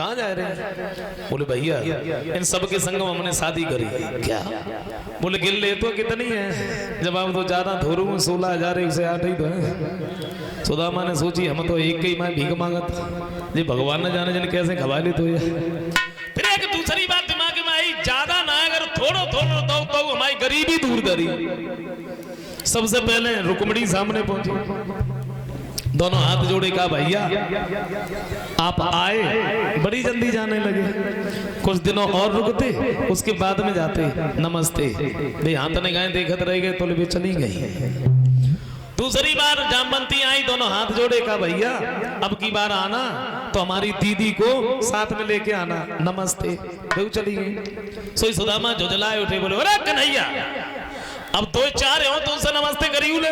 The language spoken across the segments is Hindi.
कहाँ जा रहे हैं? बोले भैया इन सब के संग हमने शादी करी। क्या? बोले गिन ले तो कितनी है? जवाब तो ज्यादा धोरू 16,000 108 ही तो है। सुदामा ने सोची हम तो एक ही मैं भीख मांगा था, ये भगवान न जाने जन कैसे खवा ले। तो फिर एक दूसरी बात दिमाग में आई, ज्यादा ना अगर थोड़ो थोड़ो तो हमारी गरीबी दूर करी। सबसे पहले रुक्मणी सामने पहुंची, दोनों हाथ जोड़े कहा भैया आप आए, बड़ी जल्दी जाने लगे, कुछ दिनों और रुकते उसके बाद में जाते। नमस्ते भाई हाथ ने गाय देखत रह गए तो भी चली गई। दूसरी बार जामवंती आई, दोनों हाथ जोड़े कहा भैया अब की बार आना तो हमारी दीदी को साथ में लेके आना। नमस्ते वो चली गई। सोई सुदामा झुझलाए उठे, बोले अरे कन्हैया अब तो 4 हो तो उनसे नमस्ते करी ले।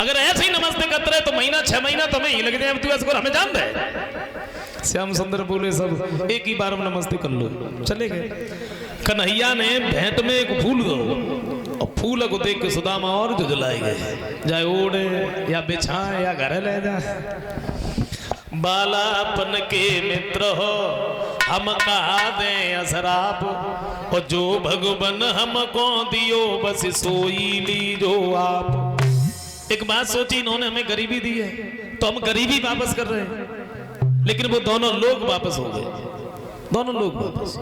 अगर ऐसे ही नमस्ते करते रहे तो महीना 6 महीना तो हमें ही लग जाए, तू ऐसे हमें जान दे। श्याम सुंदर बोले सब एक ही बार में नमस्ते कर लो, चले गए। कन्हैया ने भेंट में एक फूल दो, और फूल को देख के सुदामा और झुझलाए गए, चाहे ओढ़े या बिछाए या घर ले जाए। बालापन के मित्र हो हम कहा दे असराप, और जो भगवन हमको दियो बस सोई लीजो आप। एक बात सोची इन्होंने हमें गरीबी दी है तो हम गरीबी वापस कर रहे हैं, लेकिन वो दोनों लोग वापस हो गए, दोनों लोग वापस।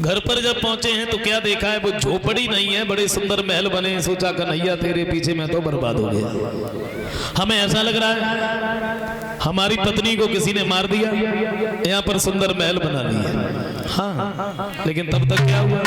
घर पर जब पहुंचे हैं तो क्या देखा है, वो झोपड़ी नहीं है, बड़े सुंदर महल बने। सोचा कन्हैया तेरे पीछे मैं तो बर्बाद हो गया। हमें ऐसा लग रहा है हमारी पत्नी को किसी ने मार दिया, यहाँ पर सुंदर महल बना लिया। हाँ लेकिन तब तक क्या हुआ,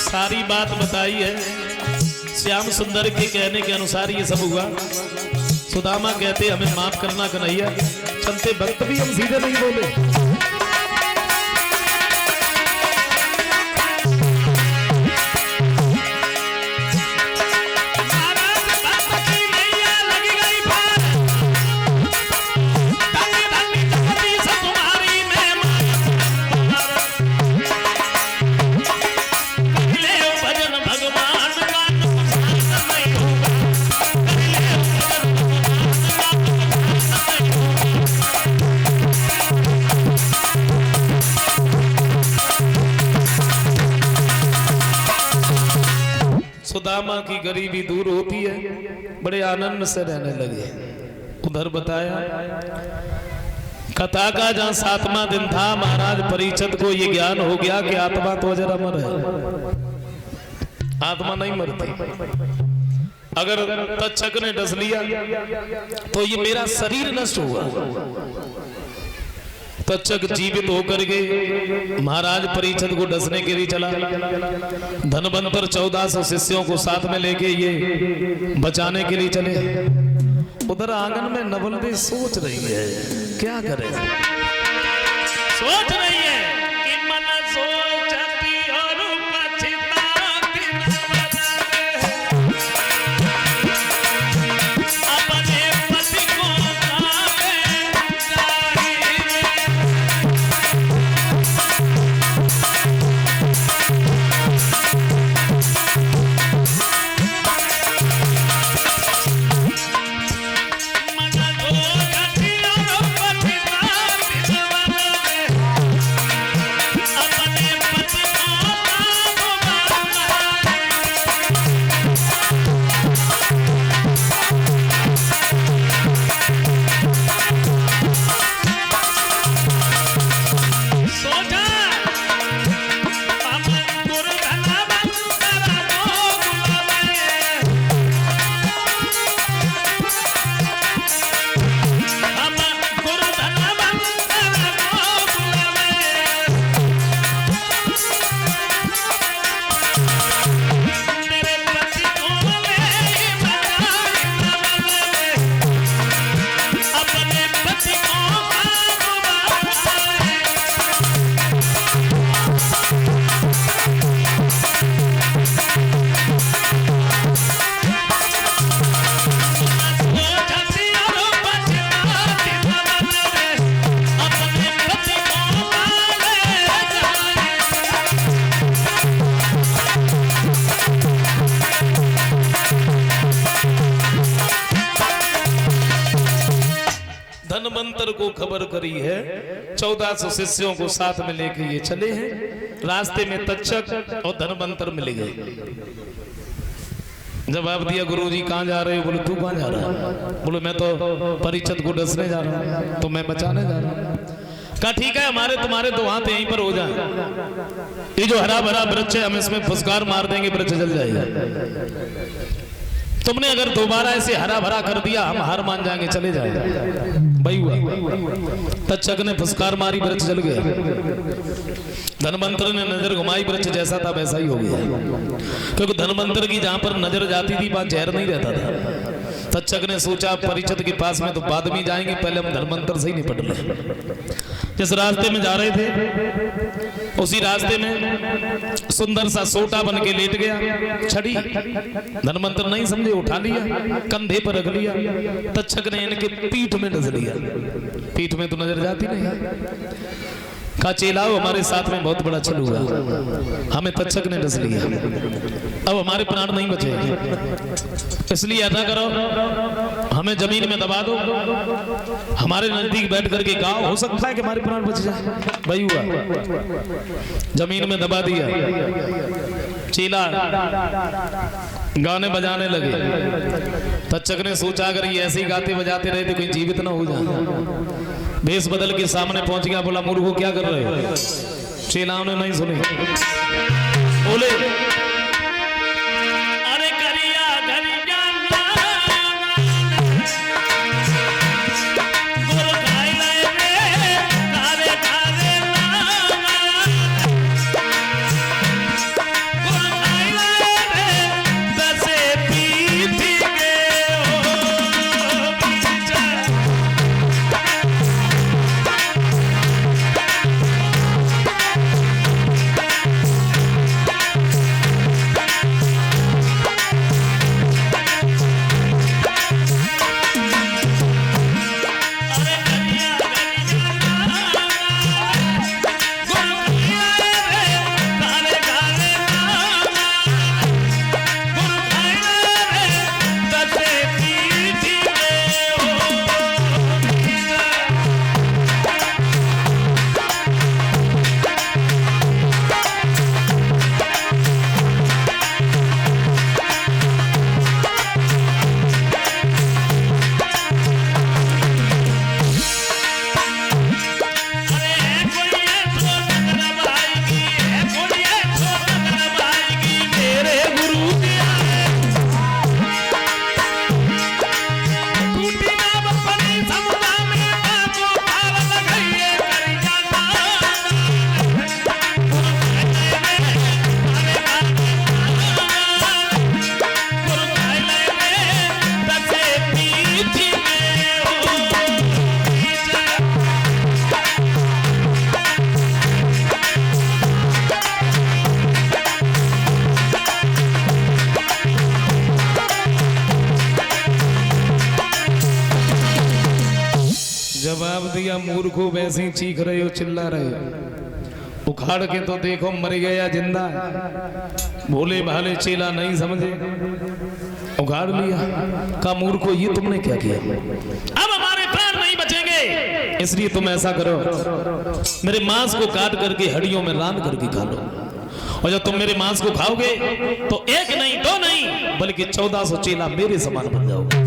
सारी बात बताई है। श्याम सुंदर के कहने के अनुसार ये सब हुआ। सुदामा कहते हमें माफ करना कन्हैया, चलते वक्त भी हम सीधे नहीं बोले। सुदामा की गरीबी दूर होती है, बड़े आनंद से रहने लगे। उधर बताया कथा का जहां 7वां दिन था, महाराज परीक्षित को ये ज्ञान हो गया कि आत्मा तो अजर अमर है, आत्मा नहीं मरती। अगर तक्षक ने डस लिया तो ये मेरा शरीर नष्ट होगा। तक्षक जीवित होकर के महाराज परीक्षित को डसने के लिए चला। धनवंतर 1400 शिष्यों को साथ में लेके ये बचाने के लिए चले। उधर आंगन में नवल सोच रही है क्या करे, सोच रही है कि मन सोचती और पछताती अपने पति को को खबर करी है, 1400 शिष्यों को साथ में लेके ये चले हैं। रास्ते में तक्षक और धनवंतर मिल गए। जवाब दिया, गुरुजी कहाँ जा रहे हो? बोले तू कहाँ जा रहा है? बोले मैं तो परीक्षित को डसने जा रहा हूँ, तो मैं बचाने जा रहा हूँ। कहा ठीक है, हमारे तुम्हारे तो हाथ यहीं पर हो जाए, ये जो हरा भरा वृक्ष है हम इसमें फुसकार मार देंगे, वृक्ष जल जाएगा। तुमने अगर दोबारा ऐसे हरा भरा कर दिया हम हार मान जाएंगे, चले जाएगा। भाई हुआ तक्षक ने फुसकार मारी, वृक्ष जल गया। धनवंतर ने नजर घुमाई, वृक्ष जैसा था वैसा ही हो गया, क्योंकि धनवंतर की जहां पर नजर जाती थी वहां जहर नहीं रहता था। तक्षक ने सोचा परीक्षित के पास में तो बाद में जाएंगे, पहले हम धनवंतर से ही निपट लें। जिस रास्ते में जा रहे थे उसी रास्ते में सुंदर सा सोटा बन के लेट गया। छड़ी धनवंतर नहीं समझे, उठा लिया, कंधे पर रख लिया। तक्षक ने इनके पीठ में डस लिया। पीठ में तो नजर जाती नहीं। कहा चेलाओ हमारे साथ में बहुत बड़ा छल हुआ, हमें तक्षक ने डस लिया, अब हमारे प्राण नहीं बचेंगे, इसलिए ऐसा करो हमें जमीन में दबा दो, हमारे नजदीक बैठ करके गाओ, हो सकता है कि हमारे प्राण बच जाए। वही हुआ, जमीन में दबा दिया। चेला गाने बजाने लगे। तक्षक ने सोचा अगर ये ऐसे ही गाते बजाते रहे तो कोई जीवित ना हो जाए। भेष बदल के सामने पहुंच गया, बोला मूर्खों क्या कर रहे हो? चेलाओं ने नहीं सुनी, बोले अरे करिया घरी जाना गुरु खाई लाए रे कारे कारे गुरु खाई लाए रे दसे पीठी के जवाब दिया, मूर्खों वैसे ही चीख रहे हो, चिल्ला रहे हो, उखाड़ के तो देखो मर गया जिंदा। भोले भाले चेला नहीं समझे, उखाड़ लिया। कहा मूर्खों ये तुमने क्या किया? अब हमारे प्राण नहीं बचेंगे, इसलिए तुम ऐसा करो मेरे मांस को काट करके हड्डियों में रांध करके खा लो, और जब तुम मेरे मांस को खाओगे तो एक नहीं दो नहीं बल्कि 1400 चेला मेरे समान बन जाओगे।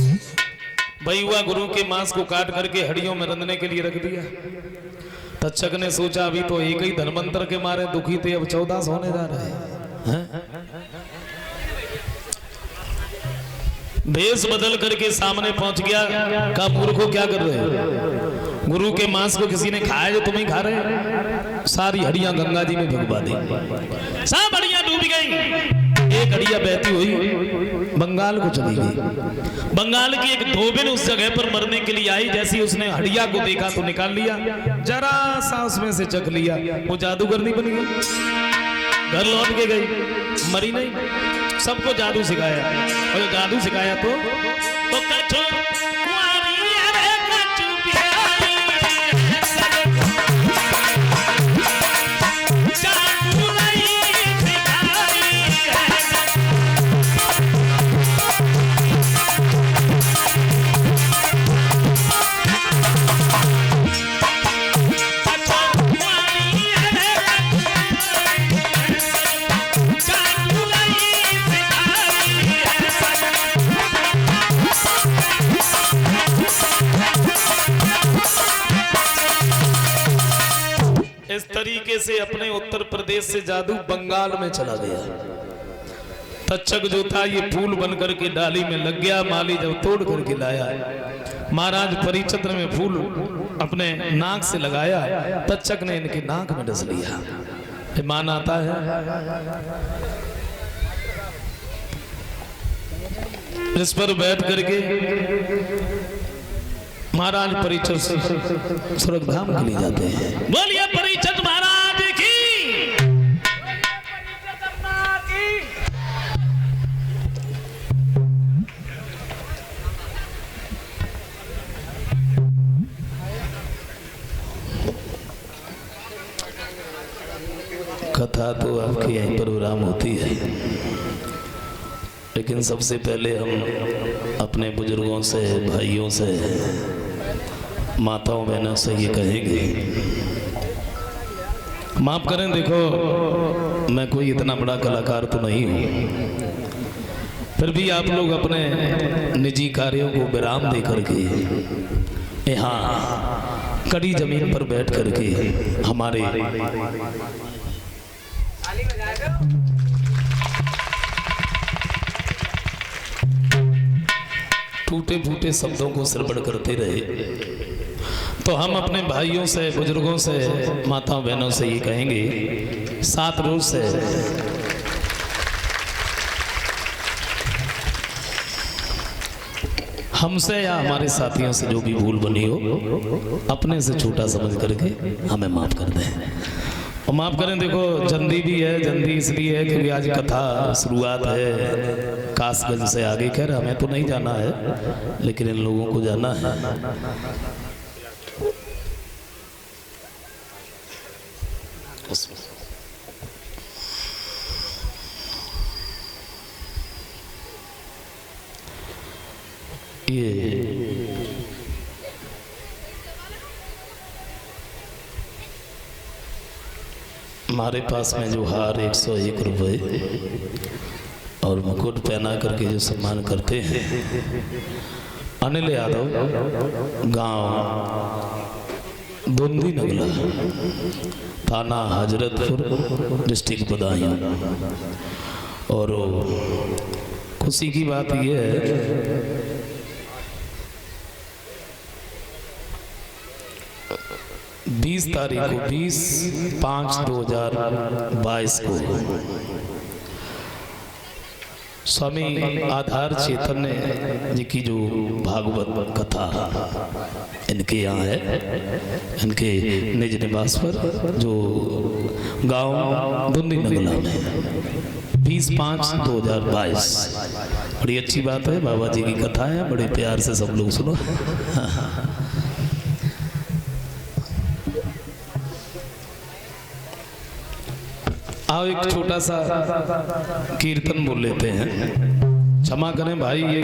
भाई हुआ, गुरु के मांस को काट करके हड्डियों में रंधने के लिए रख दिया। तक्षक ने सोचा अभी तो एक ही धनवंतर के मारे दुखी थे, अब 1400 होने जा रहे हैं। भेष बदल करके सामने पहुंच गया। कहा मूर्खों क्या कर रहे हो? गुरु के मांस को किसी ने खाया जो तुम ही खा रहे? सारी हड्डियां गंगा जी में भगवा दी, सब हड्डियां डूब गई। एक हड्डिया बहती हुई बंगाल को चली गई। बंगाल की एक धोबिन उस जगह पर मरने के लिए आई, जैसी उसने हड्डिया को देखा तो निकाल लिया, जरा सा उसमें से चख लिया, वो जादूगरनी बन गई। घर लौट के गई, मरी नहीं। सबको जादू सिखाया, और जादू सिखाया तो कछो इस तरीके से अपने उत्तर प्रदेश से जादू बंगाल में चला गया। तक्षक जो था ये फूल बन करके डाली में लग गया। माली जब तोड़ करके लाया, महाराज परिचंद्र में फूल अपने नाक से लगाया, तक्षक ने इनकी नाक में डस लिया। मान आता है इस पर बैठ करके महाराज परिचंद्र स्वर्ग धाम के लिए जाते हैं। बोलिए परिचंद्र महाराज की। कथा तो आपकी यहीं पर विराम होती है, लेकिन सबसे पहले हम अपने बुजुर्गों से, भाइयों से, माताओं बहनों से ये कहेंगे, माफ करें, देखो मैं कोई इतना बड़ा कलाकार तो नहीं हूँ, फिर भी आप लोग अपने निजी कार्यों को विराम दे करके यहाँ कड़ी जमीन पर बैठ करके हमारे टूटे फूटे शब्दों को श्रवण करते रहे, तो हम अपने भाइयों से, बुजुर्गों से, माताओं बहनों से ये कहेंगे, 7 रोज से हमसे या हमारे साथियों से जो भी भूल बनी हो, अपने से छोटा समझ करके हमें माफ कर दें। और माफ करें, देखो जंदी भी है, जंदी इसलिए है क्योंकि आज कथा शुरुआत है कासगंज से आगे। खैर हमें तो नहीं जाना है, लेकिन इन लोगों को जाना है। ये हमारे पास में जो हार 101 रुपये और मुकुट पहना करके जो सम्मान करते हैं, अनिल यादव, गांव दुंदी नगला, थाना हजरतपुर, डिस्ट्रिक्ट बदायूं। और खुशी की बात यह है, 20 तारीख को 20/5/2022 को स्वामी आधार चैतन्य जी की जो भागवत कथा इनके यहाँ है, इनके निज निवास पर, जो गांव दुंदी नगला में 20/5/2022। बड़ी अच्छी बात है, बाबा जी की कथा है, बड़े प्यार से सब लोग सुनो। आओ एक छोटा सा कीर्तन बोल लेते हैं। क्षमा करें भाई, ये